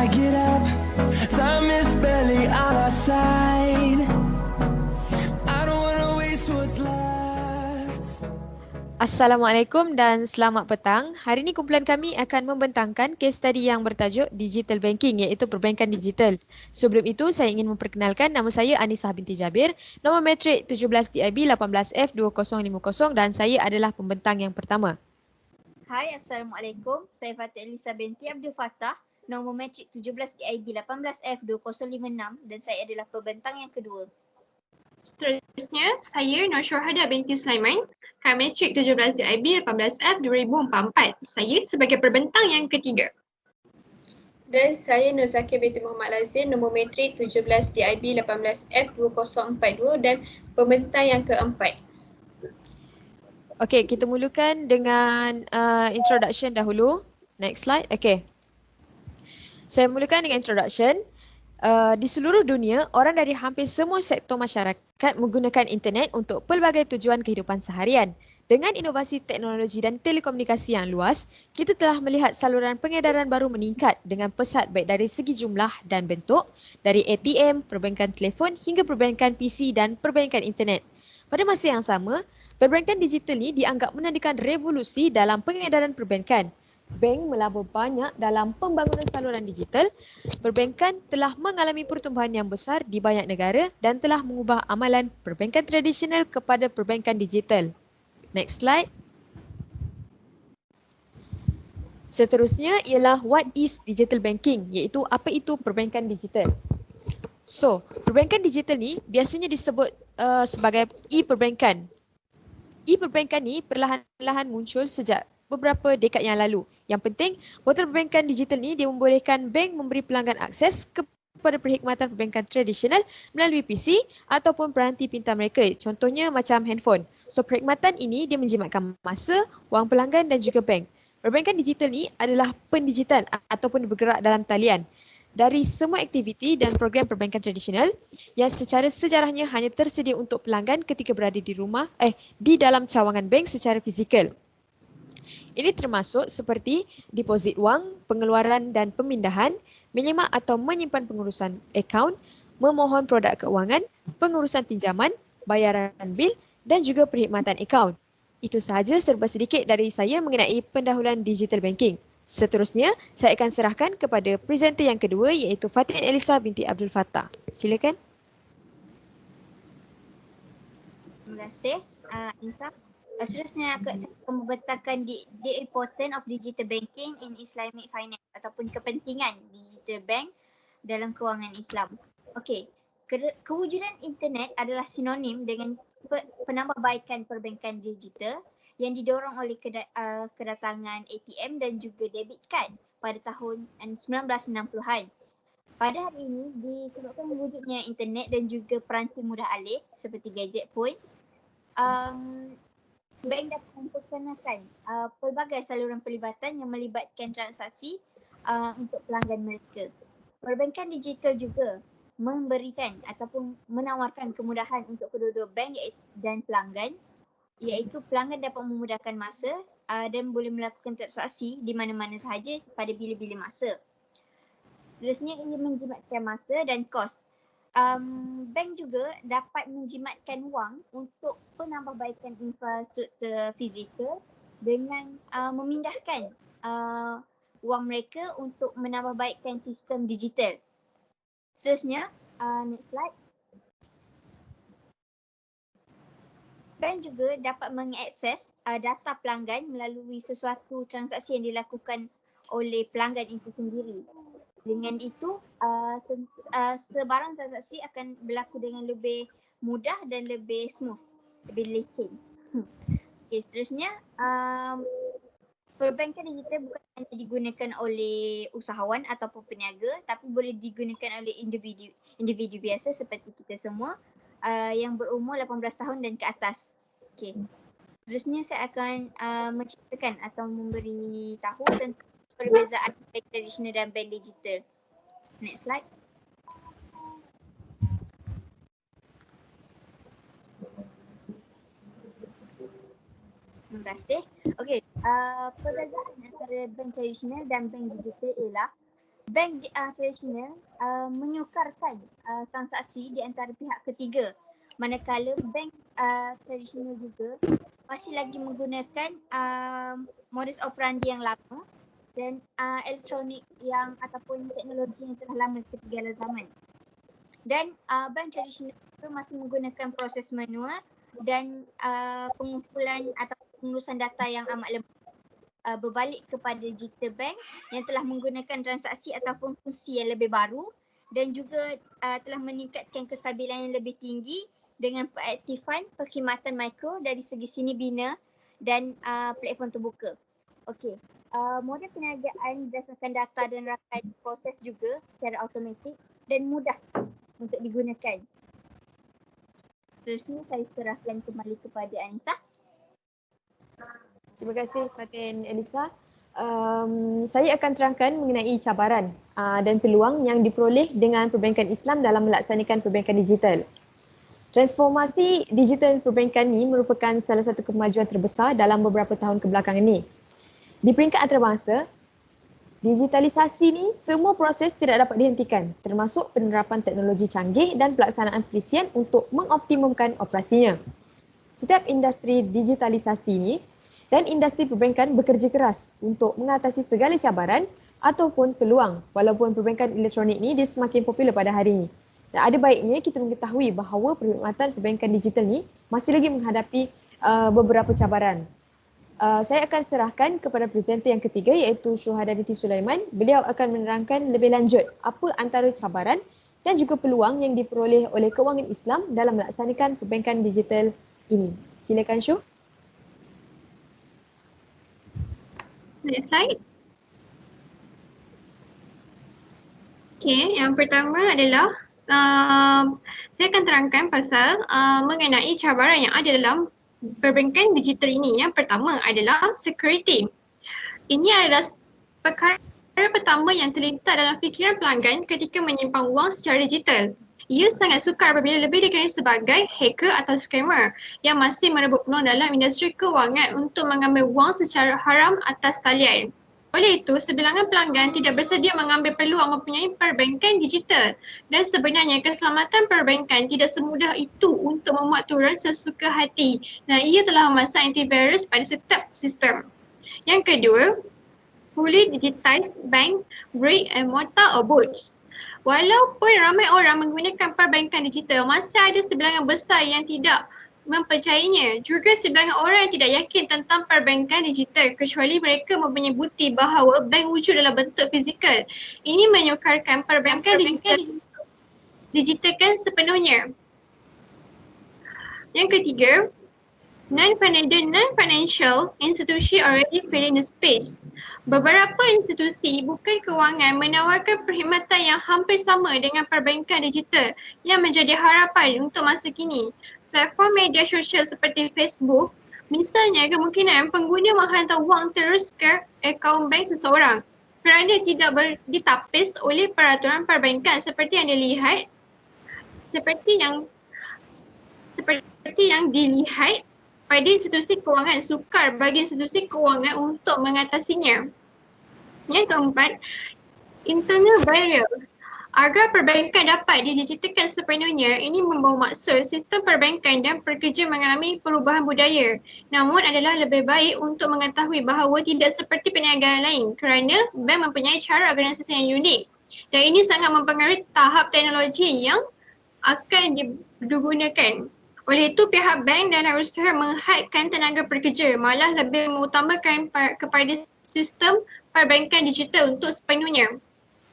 I get up, time is barely on our side. I don't wanna waste what's left. Assalamualaikum dan selamat petang. Hari ini kumpulan kami akan membentangkan kes study yang bertajuk Digital Banking iaitu perbankan digital. Sebelum itu saya ingin memperkenalkan nama saya Anisah binti Jabir, nombor matrik 17 DIB 18F2050 dan saya adalah pembentang yang pertama. Hai, Assalamualaikum. Saya Fatih Elisa binti Abdul Fattah, nombor matrik 17 DIB 18F2056 dan saya adalah pembentang yang kedua. Seterusnya, saya Nur Syuhada binti Sulaiman, Matrik 17 DIB 18F 2044. Saya sebagai perbentang yang ketiga. Dan saya Nur Zakir binti Muhammad Lazin, nombor matrik 17 DIB 18F 2042 dan pembentang yang keempat. Okey, kita mulakan dengan introduction dahulu. Next slide. Okey. Saya mulakan dengan introduction. Di seluruh dunia, orang dari hampir semua sektor masyarakat menggunakan internet untuk pelbagai tujuan kehidupan seharian. Dengan inovasi teknologi dan telekomunikasi yang luas, kita telah melihat saluran pengedaran baru meningkat dengan pesat baik dari segi jumlah dan bentuk, dari ATM, perbankan telefon hingga perbankan PC dan perbankan internet. Pada masa yang sama, perbankan digital ni dianggap menandakan revolusi dalam pengedaran perbankan. Bank melaba banyak dalam pembangunan saluran digital. Perbankan telah mengalami pertumbuhan yang besar di banyak negara dan telah mengubah amalan perbankan tradisional kepada perbankan digital. Next slide. Seterusnya ialah what is digital banking, iaitu apa itu perbankan digital. So, perbankan digital ni biasanya disebut sebagai e-perbankan. E-perbankan ni perlahan-lahan muncul sejak beberapa dekad yang lalu. Yang penting, portal perbankan digital ni dia membolehkan bank memberi pelanggan akses kepada perkhidmatan perbankan tradisional melalui PC ataupun peranti pintar mereka. Contohnya macam handphone. So, perkhidmatan ini dia menjimatkan masa, wang pelanggan dan juga bank. Perbankan digital ni adalah pendigitan ataupun bergerak dalam talian dari semua aktiviti dan program perbankan tradisional yang secara sejarahnya hanya tersedia untuk pelanggan ketika berada di dalam cawangan bank secara fizikal. Ini termasuk seperti deposit wang, pengeluaran dan pemindahan, menyemak atau menyimpan pengurusan akaun, memohon produk keuangan, pengurusan pinjaman, bayaran bil dan juga perkhidmatan akaun. Itu sahaja serba sedikit dari saya mengenai pendahuluan digital banking. Seterusnya, saya akan serahkan kepada presenter yang kedua iaitu Fatih Elisa binti Abdul Fattah. Silakan. Terima kasih, Nisa. Seterusnya, saya akan membentangkan the importance of digital banking in Islamic finance ataupun kepentingan digital bank dalam kewangan Islam. Okey, kewujudan internet adalah sinonim dengan penambahbaikan perbankan digital yang didorong oleh kedatangan ATM dan juga debit card pada tahun 1960-an. Pada hari ini, disebabkan wujudnya internet dan juga peranti mudah alih seperti gadget pun, bank dapat memperkenalkan pelbagai saluran pelibatan yang melibatkan transaksi untuk pelanggan mereka. Perbankan digital juga memberikan ataupun menawarkan kemudahan untuk kedua-dua bank dan pelanggan, iaitu pelanggan dapat memudahkan masa dan boleh melakukan transaksi di mana-mana sahaja pada bila-bila masa. Seterusnya, ia menjimatkan masa dan kos. Bank juga dapat menjimatkan wang untuk penambahbaikan infrastruktur fizikal dengan memindahkan wang mereka untuk menambahbaikkan sistem digital. Seterusnya, next slide. Bank juga dapat mengakses data pelanggan melalui sesuatu transaksi yang dilakukan oleh pelanggan itu sendiri. Dengan itu, sebarang transaksi akan berlaku dengan lebih mudah dan lebih smooth, lebih leceh. Okay, seterusnya, perbankan digital bukan hanya digunakan oleh usahawan ataupun peniaga, tapi boleh digunakan oleh individu biasa seperti kita semua yang berumur 18 tahun dan ke atas. Okay. Seterusnya saya akan menceritakan atau memberi tahu tentang perbezaan bank tradisional dan bank digital. Next slide. Terima kasih. Okey, perbezaan antara bank tradisional dan bank digital ialah bank tradisional menyukarkan transaksi di antara pihak ketiga, manakala bank tradisional juga masih lagi menggunakan modus operandi yang lama dan elektronik yang ataupun teknologi yang telah lama ketinggalan zaman. Dan bank tradisional itu masih menggunakan proses manual dan pengumpulan atau pengurusan data yang amat lemah. Berbalik kepada digital bank yang telah menggunakan transaksi ataupun fungsi yang lebih baru dan juga telah meningkatkan kestabilan yang lebih tinggi dengan pengaktifan perkhidmatan mikro dari segi sini bina dan platform terbuka. Okey, model perniagaan berdasarkan data dan rakan proses juga secara automatik dan mudah untuk digunakan. Terusnya saya serahkan kembali kepada Anissa. Terima kasih Fatin Elisa. Saya akan terangkan mengenai cabaran dan peluang yang diperoleh dengan perbankan Islam dalam melaksanakan perbankan digital. Transformasi digital perbankan ini merupakan salah satu kemajuan terbesar dalam beberapa tahun kebelakangan ini. Di peringkat antarabangsa, digitalisasi ni semua proses tidak dapat dihentikan, termasuk penerapan teknologi canggih dan pelaksanaan pelisian untuk mengoptimumkan operasinya. Setiap industri digitalisasi ini dan industri perbankan bekerja keras untuk mengatasi segala cabaran ataupun peluang walaupun perbankan elektronik ini dia semakin popular pada hari ini. Dan ada baiknya kita mengetahui bahawa perkhidmatan perbankan digital ni masih lagi menghadapi beberapa cabaran. Saya akan serahkan kepada presenter yang ketiga iaitu Syuhada Binti Sulaiman. Beliau akan menerangkan lebih lanjut apa antara cabaran dan juga peluang yang diperoleh oleh kewangan Islam dalam melaksanakan perbankan digital ini. Silakan Syuh. Next slide. Okay, yang pertama adalah saya akan terangkan pasal mengenai cabaran yang ada dalam perbankan digital ini. Yang pertama adalah security. Ini adalah perkara pertama yang terlintas dalam fikiran pelanggan ketika menyimpan wang secara digital. Ia sangat sukar apabila lebih dikenali sebagai hacker atau scammer yang masih merebut peluang dalam industri kewangan untuk mengambil wang secara haram atas talian. Oleh itu, sebilangan pelanggan tidak bersedia mengambil peluang mempunyai perbankan digital dan sebenarnya keselamatan perbankan tidak semudah itu untuk memuat turun sesuka hati dan ia telah memasang antivirus pada setiap sistem. Yang kedua, fully digitized bank, brick and mortar or booths. Walaupun ramai orang menggunakan perbankan digital, masih ada sebilangan besar yang tidak mempercayainya. Juga sebilangan orang yang tidak yakin tentang perbankan digital kecuali mereka mempunyai bukti bahawa bank wujud dalam bentuk fizikal. Ini menyukarkan perbankan digitalkan sepenuhnya. Yang ketiga, non-financial institution already filling the space. Beberapa institusi bukan kewangan menawarkan perkhidmatan yang hampir sama dengan perbankan digital yang menjadi harapan untuk masa kini. Platform media sosial seperti Facebook, misalnya kemungkinan pengguna menghantar wang terus ke akaun bank seseorang kerana tidak ditapis oleh peraturan perbankan seperti yang dilihat pada institusi kewangan. Sukar bagi institusi kewangan untuk mengatasinya. Yang keempat, internal barriers. Agar perbankan dapat didigitalkan sepenuhnya, ini membawa maksud sistem perbankan dan pekerja mengalami perubahan budaya. Namun adalah lebih baik untuk mengetahui bahawa tidak seperti perniagaan lain kerana bank mempunyai cara organisasi yang unik. Dan ini sangat mempengaruhi tahap teknologi yang akan digunakan. Oleh itu, pihak bank dan usaha menghadkan tenaga pekerja, malah lebih mengutamakan kepada sistem perbankan digital untuk sepenuhnya.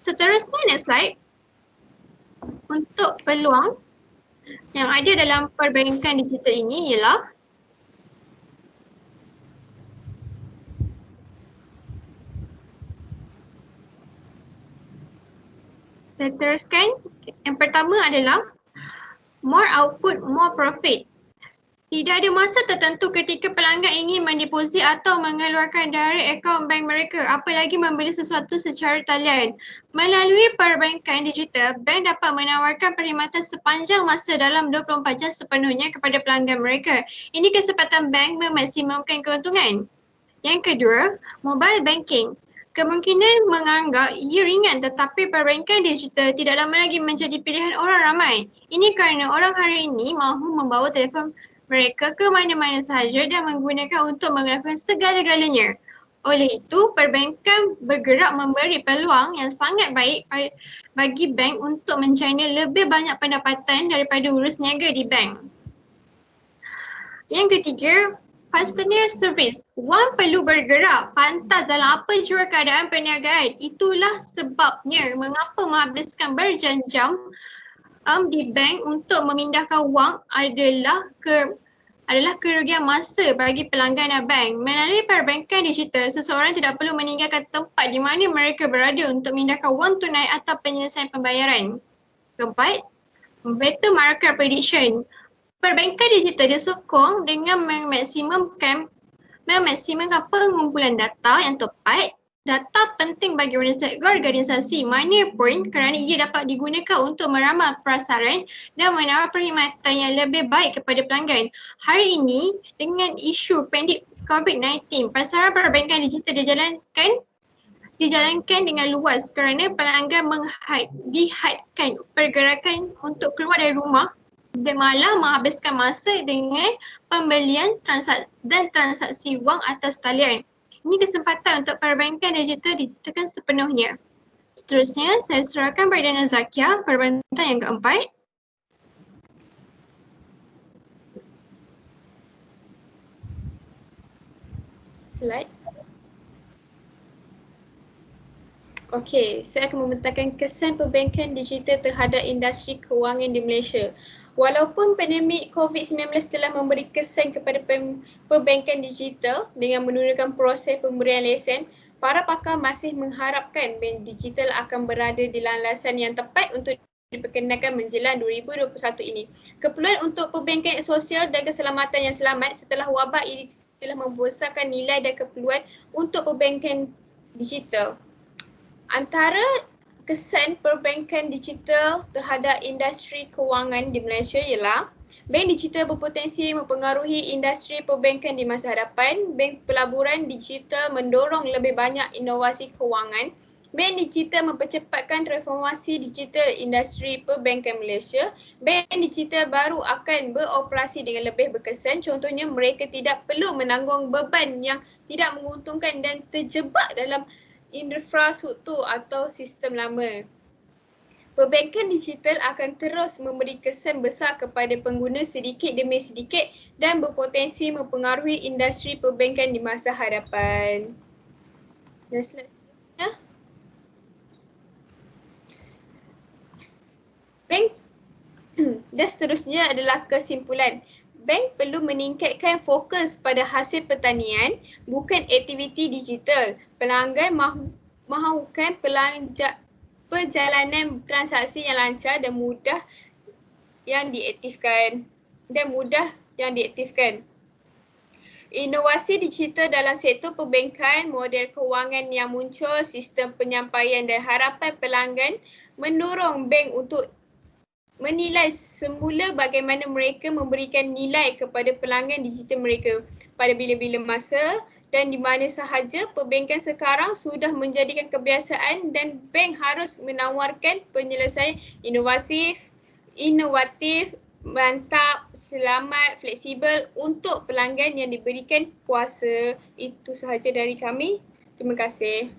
Seterusnya, next slide. Untuk peluang yang ada dalam perbankan digital ini ialah saya teruskan. Yang pertama adalah more output, more profit. Tidak ada masa tertentu ketika pelanggan ingin mendeposit atau mengeluarkan dari akaun bank mereka, apalagi membeli sesuatu secara talian. Melalui perbankan digital, bank dapat menawarkan perkhidmatan sepanjang masa dalam 24 jam sepenuhnya kepada pelanggan mereka. Ini kesempatan bank memaksimumkan keuntungan. Yang kedua, mobile banking. kemungkinan menganggap ia ringan, tetapi perbankan digital tidak lama lagi menjadi pilihan orang ramai. Ini kerana orang hari ini mahu membawa telefon mereka ke mana-mana sahaja dan menggunakan untuk melakukan segala-galanya. Oleh itu, perbankan bergerak memberi peluang yang sangat baik bagi bank untuk mencana lebih banyak pendapatan daripada urus niaga di bank. Yang ketiga, fastener service. Wang perlu bergerak pantas dalam apa jua keadaan perniagaan. Itulah sebabnya mengapa menghabiskan berjam-jam di bank untuk memindahkan wang adalah kerugian masa bagi pelanggan bank. Melalui perbankan digital, seseorang tidak perlu meninggalkan tempat di mana mereka berada untuk memindahkan wang tunai atau penyelesaian pembayaran. Keempat, better market prediction. Perbankan digital disokong dengan memaksimumkan pengumpulan data yang tepat. Data penting bagi organisasi manapun kerana ia dapat digunakan untuk meramal prasaran dan menawar perkhidmatan yang lebih baik kepada pelanggan. Hari ini, dengan isu pandemik COVID-19, pasaran perbankan digital dijalankan dengan luas kerana pelanggan dihadkan pergerakan untuk keluar dari rumah dan malah menghabiskan masa dengan pembelian dan transaksi wang atas talian. Ini kesempatan untuk perbankan digital digitalkan sepenuhnya. Seterusnya, saya serahkan pada Nazakia, perbankan yang keempat. Slide. Okey, saya akan membentangkan kesan perbankan digital terhadap industri kewangan di Malaysia. Walaupun pandemik COVID-19 telah memberi kesan kepada perbankan digital dengan menurunkan proses pemberian lesen, para pakar masih mengharapkan bank digital akan berada di landasan yang tepat untuk diperkenalkan menjelang 2021 ini. Keperluan untuk perbankan sosial dan keselamatan yang selamat setelah wabak ini telah membesarkan nilai dan keperluan untuk perbankan digital. Antara kesan perbankan digital terhadap industri kewangan di Malaysia ialah bank digital berpotensi mempengaruhi industri perbankan di masa hadapan. Bank pelaburan digital mendorong lebih banyak inovasi kewangan. Bank digital mempercepatkan transformasi digital industri perbankan Malaysia. Bank digital baru akan beroperasi dengan lebih berkesan. Contohnya, mereka tidak perlu menanggung beban yang tidak menguntungkan dan terjebak dalam infrastruktur atau sistem lama. Perbankan digital akan terus memberi kesan besar kepada pengguna sedikit demi sedikit dan berpotensi mempengaruhi industri perbankan di masa hadapan. Dan selanjutnya, bank dan seterusnya adalah kesimpulan. Bank perlu meningkatkan fokus pada hasil pertanian, bukan aktiviti digital. Pelanggan mahukan perjalanan transaksi yang lancar dan mudah yang diaktifkan. Inovasi digital dalam sektor perbankan, model kewangan yang muncul, sistem penyampaian dan harapan pelanggan mendorong bank untuk menilai semula bagaimana mereka memberikan nilai kepada pelanggan digital mereka pada bila-bila masa dan di mana sahaja. Perbankan sekarang sudah menjadikan kebiasaan dan bank harus menawarkan penyelesaian inovatif, mantap, selamat, fleksibel untuk pelanggan yang diberikan kuasa. Itu sahaja dari kami. Terima kasih.